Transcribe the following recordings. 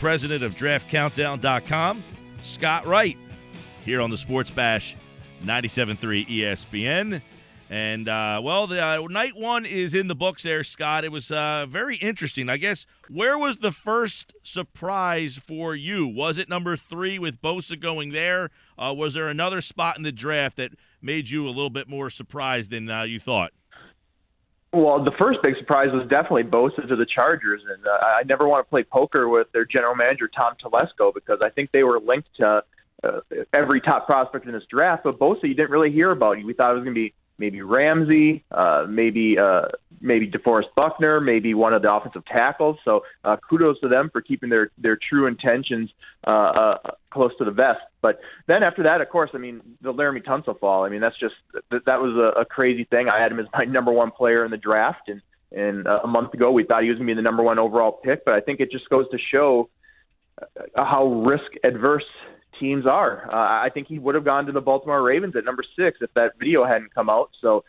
president of DraftCountdown.com, Scott Wright, here on the Sports Bash 97.3 ESPN. And, the night one is in the books there, Scott. It was very interesting. I guess, where was the first surprise for you? Was it number 3 with Bosa going there? Was there another spot in the draft that made you a little bit more surprised than you thought? Well, the first big surprise was definitely Bosa to the Chargers. And I never want to play poker with their general manager, Tom Telesco, because I think they were linked to every top prospect in this draft. But Bosa, you didn't really hear about. We thought it was going to be maybe Ramsey, maybe DeForest Buckner, maybe one of the offensive tackles. So kudos to them for keeping their true intentions close to the vest. But then after that, of course, I mean, the Laramie Tunsil fall. I mean, that was a crazy thing. I had him as my number 1 player in the draft, and a month ago we thought he was going to be the number 1 overall pick. But I think it just goes to show how risk adverse teams are. I think he would have gone to the Baltimore Ravens at number 6 if that video hadn't come out. So,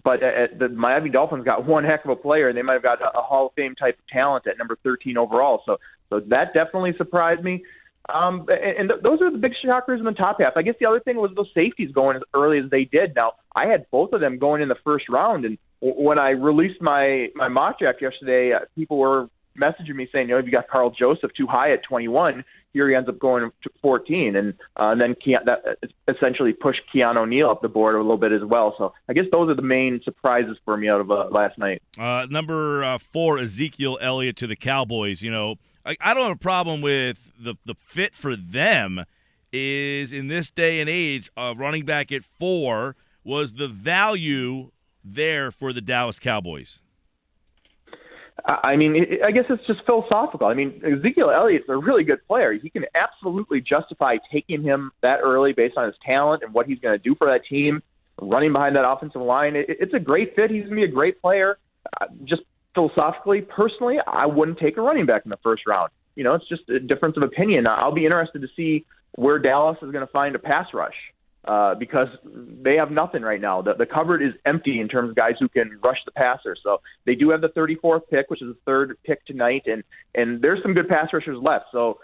but the Miami Dolphins got one heck of a player, and they might have got a Hall of Fame type of talent at number 13 overall. So that definitely surprised me. And those are the big shockers in the top half. I guess the other thing was those safeties going as early as they did. Now, I had both of them going in the first round, and when I released my mock draft yesterday, people were messaging me saying, you got Carl Joseph too high at 21. Here he ends up going to 14, and then that essentially pushed Keanu O'Neal up the board a little bit as well. So I guess those are the main surprises for me out of last night. Number 4, Ezekiel Elliott to the Cowboys. I don't have a problem with the fit for them. Is in this day and age, running back at 4 was the value there for the Dallas Cowboys. I mean, I guess it's just philosophical. I mean, Ezekiel Elliott's a really good player. He can absolutely justify taking him that early based on his talent and what he's going to do for that team, running behind that offensive line. It's a great fit. He's going to be a great player. Just philosophically, personally, I wouldn't take a running back in the first round. It's just a difference of opinion. I'll be interested to see where Dallas is going to find a pass rush. Because they have nothing right now. The cupboard is empty in terms of guys who can rush the passer. So they do have the 34th pick, which is the 3rd pick tonight, and there's some good pass rushers left. So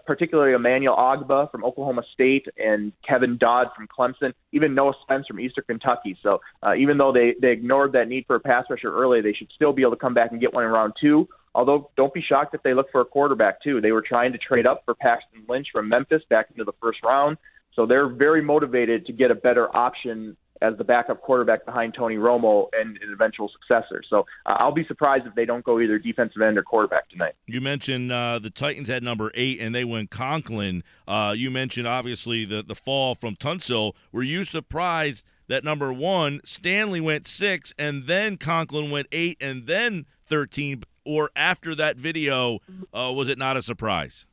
particularly Emmanuel Ogbah from Oklahoma State and Kevin Dodd from Clemson, even Noah Spence from Eastern Kentucky. So even though they ignored that need for a pass rusher early, they should still be able to come back and get one in round 2. Although don't be shocked if they look for a quarterback too. They were trying to trade up for Paxton Lynch from Memphis back into the first round. So they're very motivated to get a better option as the backup quarterback behind Tony Romo and an eventual successor. So I'll be surprised if they don't go either defensive end or quarterback tonight. You mentioned the Titans had number 8, and they went Conklin. You mentioned, obviously, the fall from Tunsil. Were you surprised that number 1, Stanley went 6, and then Conklin went 8, and then 13? Or after that video, was it not a surprise?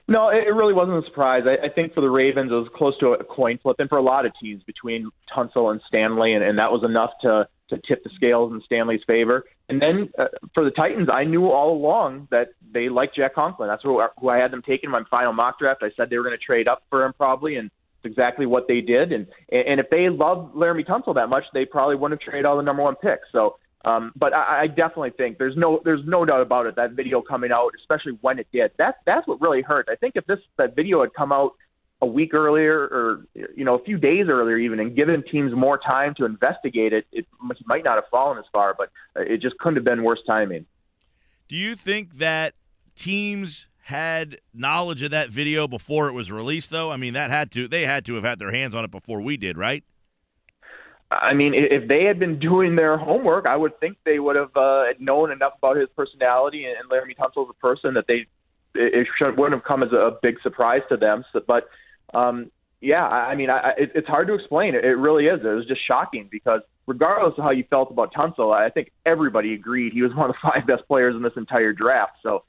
No, it really wasn't a surprise. I think for the Ravens, it was close to a coin flip, and for a lot of teams between Tunsil and Stanley, and that was enough to tip the scales in Stanley's favor. And then for the Titans, I knew all along that they liked Jack Conklin. That's who I had them taking in my final mock draft. I said they were going to trade up for him probably, and it's exactly what they did. And if they loved Laramie Tunsil that much, they probably wouldn't have traded all the number 1 pick. So. But I definitely think there's no doubt about it, that video coming out, especially when it did. That's what really hurt. I think if that video had come out a week earlier or a few days earlier even, and given teams more time to investigate it, it might not have fallen as far, but it just couldn't have been worse timing. Do you think that teams had knowledge of that video before it was released, though? I mean, they had to have had their hands on it before we did, right? I mean, if they had been doing their homework, I would think they would have known enough about his personality and Laramie Tunsil as a person that it wouldn't have come as a big surprise to them. So, but, I mean, it's hard to explain. It really is. It was just shocking because regardless of how you felt about Tunsil, I think everybody agreed he was one of the 5 best players in this entire draft. So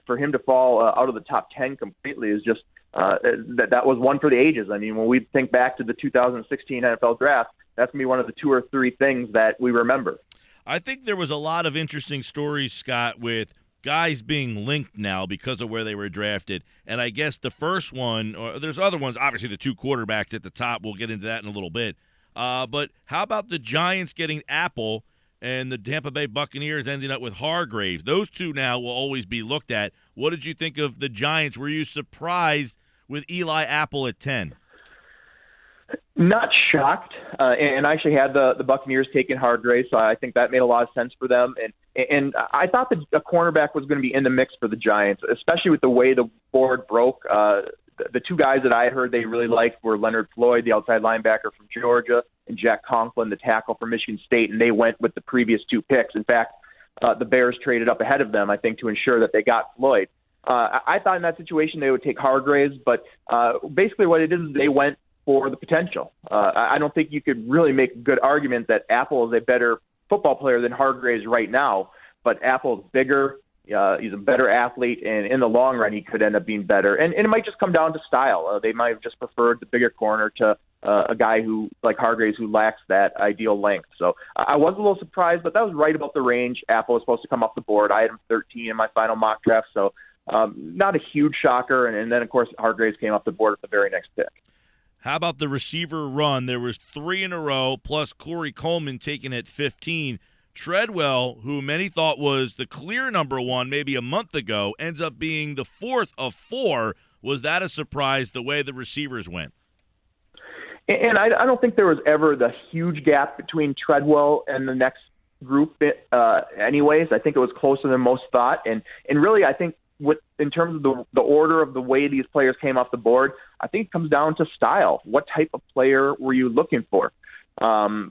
for him to fall out of the top 10 completely is just that was one for the ages. I mean, when we think back to the 2016 NFL draft, that's going to be one of the 2 or 3 things that we remember. I think there was a lot of interesting stories, Scott, with guys being linked now because of where they were drafted. And I guess the first one, or there's other ones, obviously the 2 quarterbacks at the top. We'll get into that in a little bit. But how about the Giants getting Apple and the Tampa Bay Buccaneers ending up with Hargraves. Those two now will always be looked at. What did you think of the Giants? Were you surprised with Eli Apple at 10? Not shocked, and I actually had the Buccaneers taking Hargraves, so I think that made a lot of sense for them. And I thought that a cornerback was going to be in the mix for the Giants, especially with the way the board broke. The two guys that I heard they really liked were Leonard Floyd, the outside linebacker from Georgia, and Jack Conklin, the tackle from Michigan State, and they went with the previous two picks. In fact, the Bears traded up ahead of them, I think, to ensure that they got Floyd. I thought in that situation they would take Hargraves, but basically what it is they went for the potential. I don't think you could really make a good argument that Apple is a better football player than Hargraves right now, but Apple's bigger, he's a better athlete, and in the long run he could end up being better. And it might just come down to style. They might have just preferred the bigger corner to a guy who, like Hargraves, who lacks that ideal length. So I was a little surprised, but that was right about the range. Apple was supposed to come off the board. I had him 13 in my final mock draft, so not a huge shocker. And then, of course, Hargraves came off the board at the very next pick. How about the receiver run? There was 3 in a row, plus Corey Coleman taken at 15. Treadwell, who many thought was the clear number 1 maybe a month ago, ends up being the 4th of 4. Was that a surprise, the way the receivers went? And I don't think there was ever the huge gap between Treadwell and the next group anyways. I think it was closer than most thought. And really, I think in terms of the order of the way these players came off the board, I think it comes down to style. What type of player were you looking for?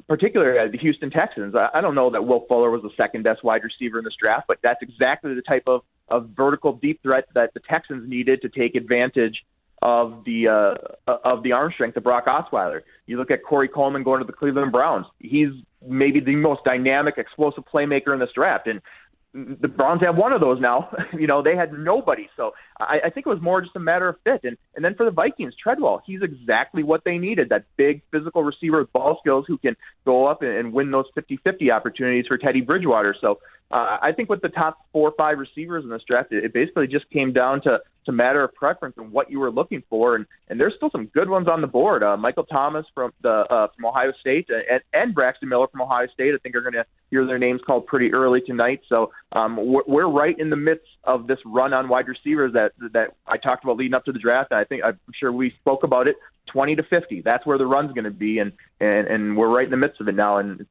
Particularly the Houston Texans. I don't know that Will Fuller was the second best wide receiver in this draft, but that's exactly the type of vertical deep threat that the Texans needed to take advantage of the arm strength of Brock Osweiler. You look at Corey Coleman going to the Cleveland Browns. He's maybe the most dynamic, explosive playmaker in this draft, and the Browns have one of those now. They had nobody. So I think it was more just a matter of fit. And then for the Vikings, Treadwell, he's exactly what they needed, that big physical receiver with ball skills who can go up and win those 50-50 opportunities for Teddy Bridgewater. So I think with the top 4 or 5 receivers in this draft, it basically just came down to matter of preference and what you were looking for. And there's still some good ones on the board. Michael Thomas from Ohio State and Braxton Miller from Ohio State, I think are going to hear their names called pretty early tonight. So we're right in the midst of this run on wide receivers that I talked about leading up to the draft. And I'm sure we spoke about it, 20 to 50. That's where the run's going to be, and we're right in the midst of it now. And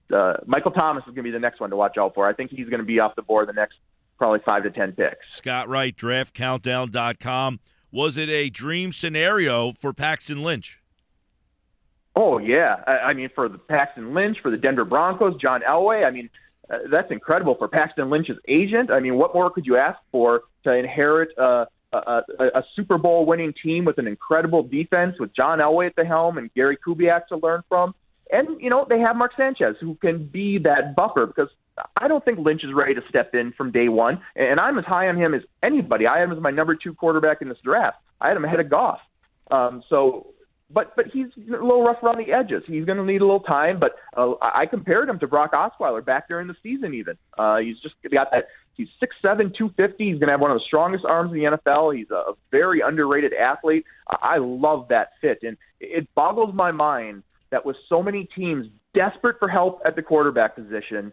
Michael Thomas is going to be the next one to watch out for. I think he's going to be off the board the next probably 5 to 10 picks. Scott Wright, draftcountdown.com. Was it a dream scenario for Paxton Lynch? Oh, yeah. I mean, for the Paxton Lynch, for the Denver Broncos, John Elway, I mean, that's incredible. For Paxton Lynch's agent, I mean, what more could you ask for to inherit a Super Bowl winning team with an incredible defense with John Elway at the helm and Gary Kubiak to learn from? And, they have Mark Sanchez, who can be that buffer, because I don't think Lynch is ready to step in from day one. And I'm as high on him as anybody. I had him as my number 2 quarterback in this draft. I had him ahead of Goff. But he's a little rough around the edges. He's going to need a little time. But I compared him to Brock Osweiler back during the season even. He's just got that. He's 6'7", 250. He's going to have one of the strongest arms in the NFL. He's a very underrated athlete. I love that fit. And it boggles my mind that with so many teams desperate for help at the quarterback position,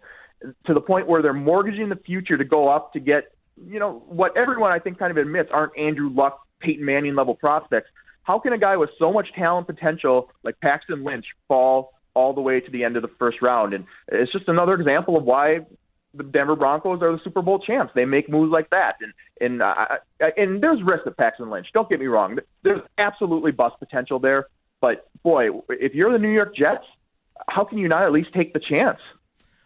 to the point where they're mortgaging the future to go up to get, what everyone I think kind of admits aren't Andrew Luck, Peyton Manning level prospects. How can a guy with so much talent potential like Paxton Lynch fall all the way to the end of the first round? And it's just another example of why the Denver Broncos are the Super Bowl champs. They make moves like that. And there's risk at Paxton Lynch. Don't get me wrong. There's absolutely bust potential there. But, boy, if you're the New York Jets, how can you not at least take the chance?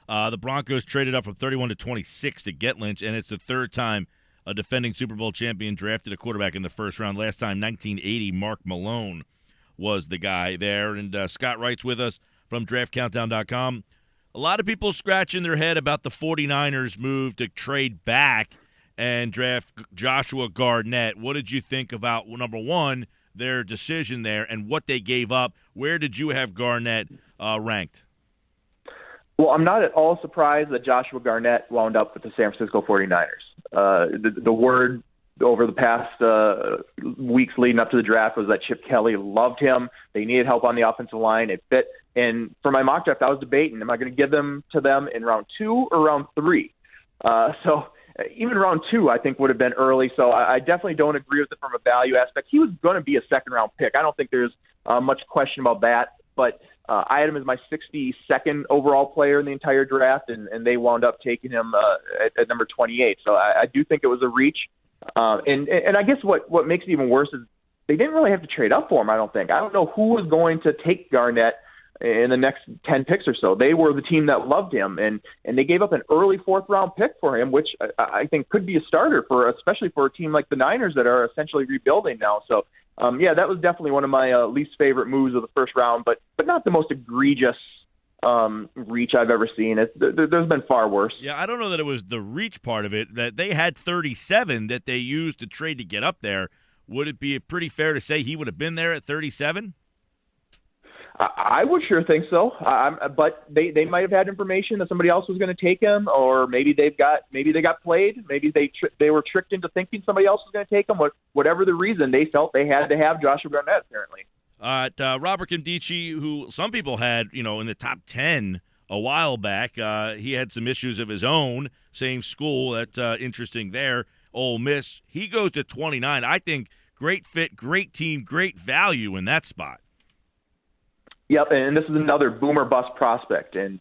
The Broncos traded up from 31 to 26 to get Lynch, and it's the 3rd time a defending Super Bowl champion drafted a quarterback in the first round. Last time, 1980, Mark Malone was the guy there. And Scott Wright's with us from draftcountdown.com. A lot of people scratching their head about the 49ers move to trade back and draft Joshua Garnett. What did you think about, number one, their decision there and what they gave up? Where did you have Garnett ranked? Well, I'm not at all surprised that Joshua Garnett wound up with the San Francisco 49ers. The word over the past weeks leading up to the draft was that Chip Kelly loved him. They needed help on the offensive line. It fit. And for my mock draft, I was debating, am I going to give them to them in round 2 or round 3? So even round 2, I think, would have been early. So I definitely don't agree with it from a value aspect. He was going to be a second-round pick. I don't think there's much question about that. But I had him as my 62nd overall player in the entire draft, and they wound up taking him at number 28. So I do think it was a reach. And I guess what makes it even worse is they didn't really have to trade up for him, I don't think. I don't know who was going to take Garnett in the next 10 picks or so. They were the team that loved him, and they gave up an early 4th-round pick for him, which I think could be a starter, especially for a team like the Niners that are essentially rebuilding now. So, that was definitely one of my least favorite moves of the first round, but not the most egregious reach I've ever seen. There's been far worse. Yeah, I don't know that it was the reach part of it, that they had 37 that they used to trade to get up there. Would it be pretty fair to say he would have been there at 37? I would sure think so, but they might have had information that somebody else was going to take him, or maybe they got played. Maybe they were tricked into thinking somebody else was going to take him. Whatever the reason, they felt they had to have Joshua Garnett, apparently. Robert Kimdichie, who some people had, in the top 10 a while back, he had some issues of his own. Same school, that's interesting there. Ole Miss, he goes to 29. I think great fit, great team, great value in that spot. Yep, and this is another boomer bust prospect, and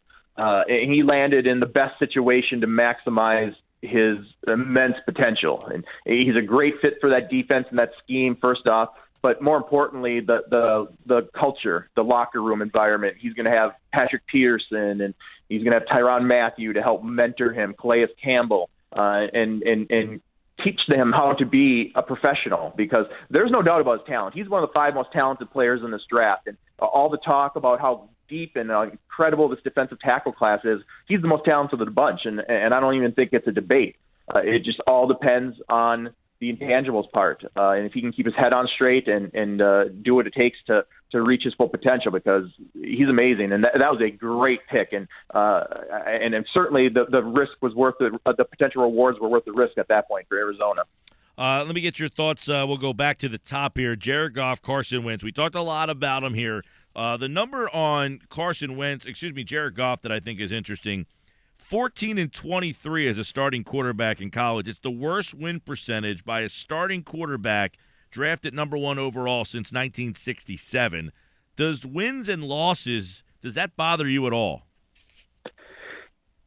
he landed in the best situation to maximize his immense potential. And he's a great fit for that defense and that scheme, first off, but more importantly, the culture, the locker room environment. He's going to have Patrick Peterson, and he's going to have Tyrann Mathieu to help mentor him, Calais Campbell, and teach them how to be a professional, because there's no doubt about his talent. He's one of the 5 most talented players in this draft, and all the talk about how deep and incredible this defensive tackle class is, he's the most talented of the bunch, and I don't even think it's a debate. It just all depends on the intangibles part, and if he can keep his head on straight and do what it takes to reach his full potential, because he's amazing, and that was a great pick, and certainly the risk was worth it. The potential rewards were worth the risk at that point for Arizona. Let me get your thoughts. We'll go back to the top here. Jared Goff, Carson Wentz. We talked a lot about him here. The number on Jared Goff that I think is interesting, 14-23 as a starting quarterback in college. It's the worst win percentage by a starting quarterback drafted number 1 overall since 1967. Does wins and losses, does that bother you at all?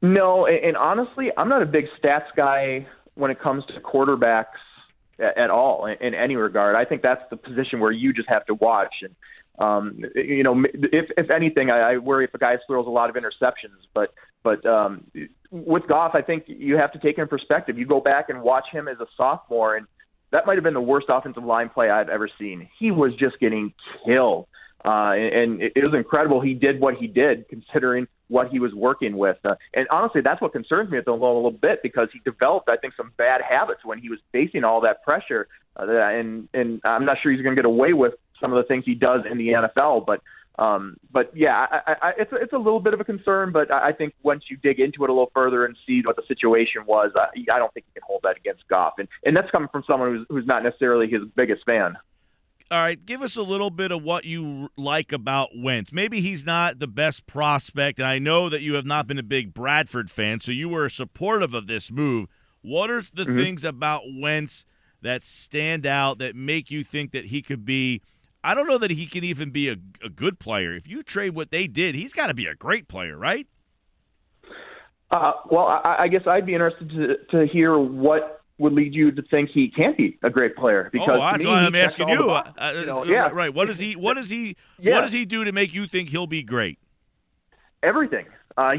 No, and honestly, I'm not a big stats guy when it comes to quarterbacks at all in any regard. I think that's the position where you just have to watch. And, if anything, I worry if a guy throws a lot of interceptions. But with Goff, I think you have to take it in perspective. You go back and watch him as a sophomore, and that might have been the worst offensive line play I've ever seen. He was just getting killed. And it was incredible he did what he did, considering what he was working with. And honestly, that's what concerns me a little bit, because he developed, I think, some bad habits when he was facing all that pressure. And I'm not sure he's going to get away with some of the things he does in the NFL. But yeah, it's a little bit of a concern. But I think once you dig into it a little further and see what the situation was, I don't think you can hold that against Goff. And that's coming from someone who's not necessarily his biggest fan. All right, give us a little bit of what you like about Wentz. Maybe he's not the best prospect, and I know that you have not been a big Bradford fan, so you were supportive of this move. What are the things about Wentz that stand out that make you think that he could be – I don't know that he can even be a good player. If you trade what they did, he's got to be a great player, right? Well, I guess I'd be interested to hear what would lead you to think he can't be a great player. Because that's why I'm asking you. Yeah. Right. What does he do to make you think he'll be great? Everything.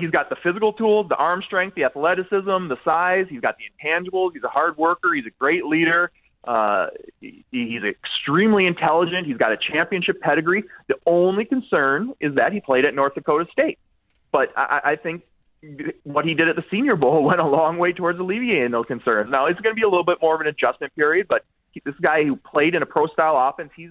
He's got the physical tools, the arm strength, the athleticism, the size. He's got the intangibles. He's a hard worker. He's a great leader. He's extremely intelligent. He's got a championship pedigree. The only concern is that he played at North Dakota State. But I think what he did at the Senior Bowl went a long way towards alleviating those concerns. Now, it's going to be a little bit more of an adjustment period, but this guy who played in a pro-style offense, he's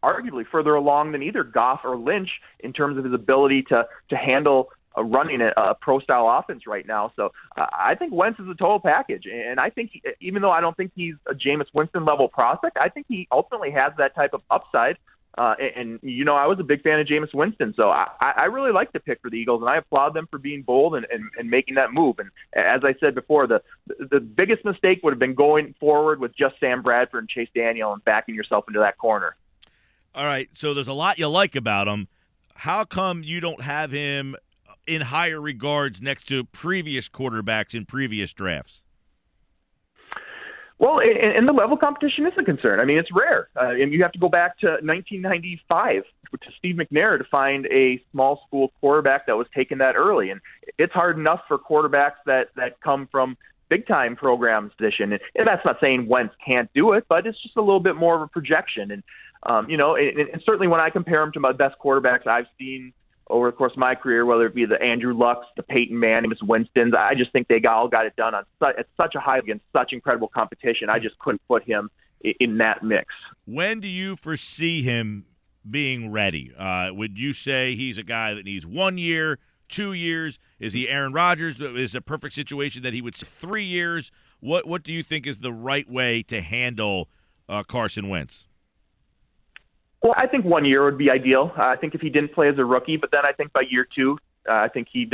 arguably further along than either Goff or Lynch in terms of his ability to handle running a pro-style offense right now. So I think Wentz is a total package. And I think even though I don't think he's a Jameis Winston-level prospect, I think he ultimately has that type of upside. And I was a big fan of Jameis Winston, so I really like the pick for the Eagles, and I applaud them for being bold and making that move. And as I said before, the biggest mistake would have been going forward with just Sam Bradford and Chase Daniel and backing yourself into that corner. All right, so there's a lot you like about him. How come you don't have him in higher regards next to previous quarterbacks in previous drafts? Well, and the level competition is a concern. I mean, it's rare. And you have to go back to 1995 to Steve McNair to find a small school quarterback that was taken that early. And it's hard enough for quarterbacks that come from big-time programs position. And that's not saying Wentz can't do it, but it's just a little bit more of a projection. And, and certainly when I compare him to my best quarterbacks I've seen over the course of my career, whether it be the Andrew Lucks, the Peyton Manning, the Winstons, I just think they all got it done at such a high against such incredible competition. I just couldn't put him in that mix. When do you foresee him being ready? Would you say he's a guy that needs 1 year, 2 years? Is he Aaron Rodgers? Is it a perfect situation that he would say 3 years? What do you think is the right way to handle Carson Wentz? Well, I think 1 year would be ideal. I think if he didn't play as a rookie, but then I think by year two, I think he'd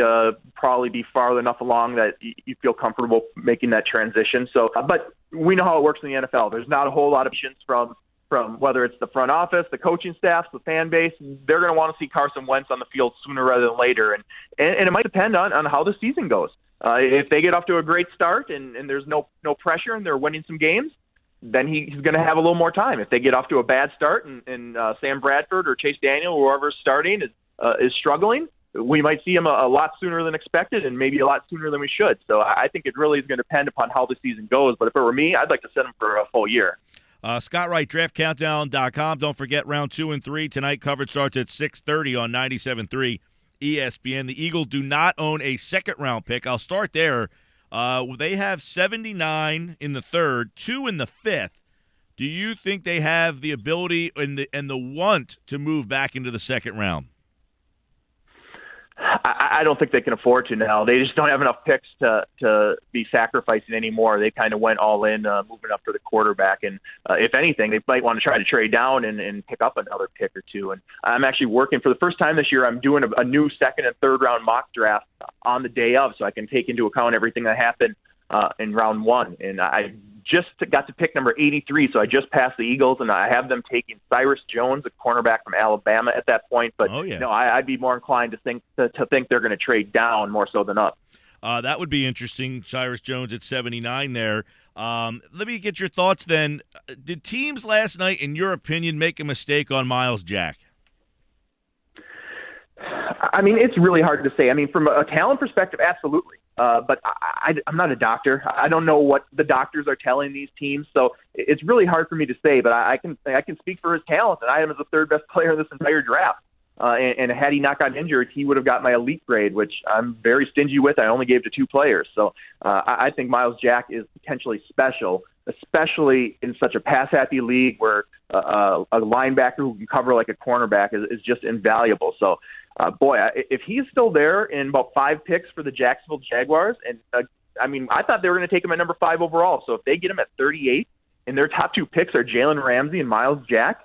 probably be far enough along that you feel comfortable making that transition. So, but we know how it works in the NFL. There's not a whole lot of patience from whether it's the front office, the coaching staffs, the fan base. They're going to want to see Carson Wentz on the field sooner rather than later, and it might depend on how the season goes. If they get off to a great start and there's no pressure and they're winning some games, then he's going to have a little more time. If they get off to a bad start and Sam Bradford or Chase Daniel or whoever's starting is struggling, we might see him a lot sooner than expected and maybe a lot sooner than we should. So I think it really is going to depend upon how the season goes. But if it were me, I'd like to set him for a full year. Scott Wright, draftcountdown.com. Don't forget round 2 and 3. Tonight coverage starts at 6:30 on 97.3 ESPN. The Eagles do not own a second-round pick. I'll start there. They have 79 in the third, 2 in the fifth. Do you think they have the ability and the want to move back into the second round? I don't think they can afford to now. They just don't have enough picks to be sacrificing anymore. They kind of went all in, moving up for the quarterback. And if anything, they might want to try to trade down and pick up another pick or two. And I'm actually working for the first time this year. I'm doing a new second and third round mock draft on the day of, so I can take into account everything that happened in round 1. And I just got to pick number 83, so I just passed the Eagles, and I have them taking Cyrus Jones, a cornerback from Alabama, at that point. But no, I'd be more inclined to think they're going to trade down more so than up. That would be interesting. Cyrus Jones at 79 there. Let me get your thoughts then. Did teams last night, in your opinion, make a mistake on Myles Jack? I mean, it's really hard to say. I mean, from a talent perspective, absolutely. But I'm not a doctor. I don't know what the doctors are telling these teams, so it's really hard for me to say. But I can speak for his talent, and I am the third best player in this entire draft. And had he not gotten injured, he would have got my elite grade, which I'm very stingy with. I only gave to 2 players. So I think Myles Jack is potentially special, especially in such a pass-happy league where a linebacker who can cover like a cornerback is just invaluable. So, if he's still there in about 5 picks for the Jacksonville Jaguars, and I thought they were going to take him at number 5 overall. So if they get him at 38 and their top 2 picks are Jalen Ramsey and Myles Jack,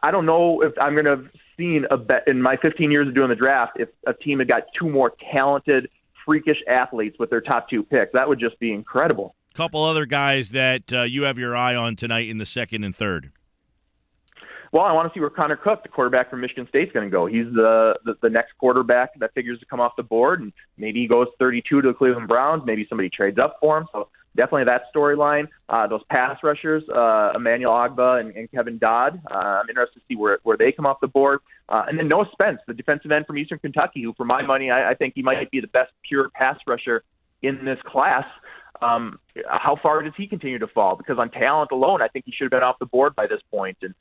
I don't know if I'm going to have seen a bet in my 15 years of doing the draft if a team had got 2 more talented, freakish athletes with their top 2 picks. That would just be incredible. A couple other guys that you have your eye on tonight in the second and third. Well, I want to see where Connor Cook, the quarterback from Michigan State, is going to go. He's the next quarterback that figures to come off the board, and maybe he goes 32 to the Cleveland Browns. Maybe somebody trades up for him. So definitely that storyline. Those pass rushers, Emmanuel Ogbah and Kevin Dodd. I'm interested to see where they come off the board. And then Noah Spence, the defensive end from Eastern Kentucky, who, for my money, I think he might be the best pure pass rusher in this class. How far does he continue to fall? Because on talent alone, I think he should have been off the board by this point. And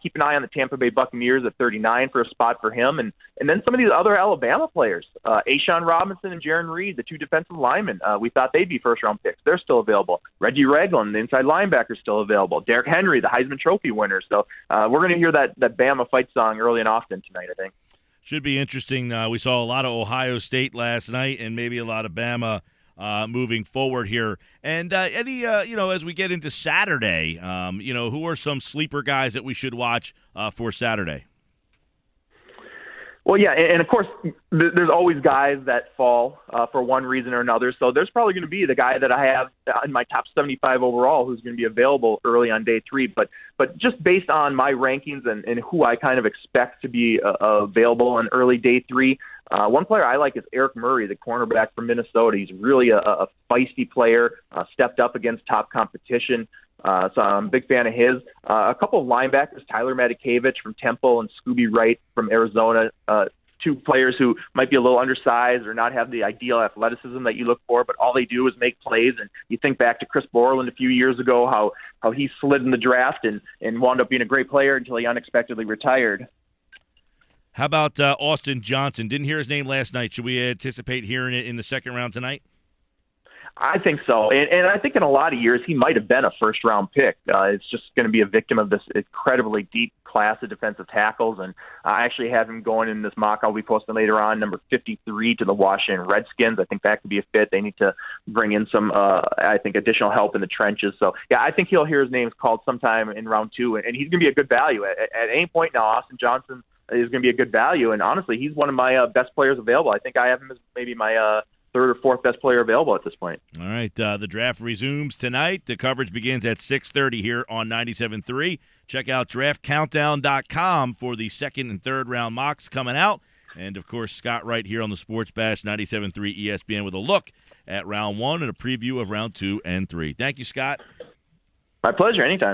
keep an eye on the Tampa Bay Buccaneers at 39 for a spot for him. And then some of these other Alabama players, A'Shawn Robinson and Jaron Reed, the 2 defensive linemen. We thought they'd be first-round picks. They're still available. Reggie Ragland, the inside linebacker, is still available. Derrick Henry, the Heisman Trophy winner. So we're going to hear that Bama fight song early and often tonight, I think. Should be interesting. We saw a lot of Ohio State last night and maybe a lot of Bama moving forward here. And as we get into Saturday, who are some sleeper guys that we should watch for Saturday? Well, yeah, and of course, there's always guys that fall for one reason or another. So there's probably going to be the guy that I have in my top 75 overall who's going to be available early on day 3. But just based on my rankings and who I kind of expect to be available on early day 3, one player I like is Eric Murray, the cornerback from Minnesota. He's really a feisty player, stepped up against top competition. So I'm a big fan of his. A couple of linebackers, Tyler Matakevich from Temple and Wright from Arizona, two players who might be a little undersized or not have the ideal athleticism that you look for, but all they do is make plays. And you think back to Chris Borland a few years ago, how he slid in the draft and wound up being a great player until he unexpectedly retired. How about Austin Johnson? Didn't hear his name last night. Should we anticipate hearing it in the second round tonight? I think so. And I think in a lot of years he might have been a first-round pick. It's just going to be a victim of this incredibly deep class of defensive tackles. And I actually have him going in this mock I'll be posting later on, number 53 to the Washington Redskins. I think that could be a fit. They need to bring in some, additional help in the trenches. So, yeah, I think he'll hear his name called sometime in round 2. And he's going to be a good value. At any point now, Austin Johnson is going to be a good value. And honestly, he's one of my best players available. I think I have him as maybe my third or fourth best player available at this point. All right, the draft resumes tonight. The coverage begins at 6:30 here on 97.3. Check out draftcountdown.com for the second and third round mocks coming out. And, of course, Scott Wright here on the Sports Bash 97.3 ESPN with a look at round 1 and a preview of round 2 and 3. Thank you, Scott. My pleasure. Anytime.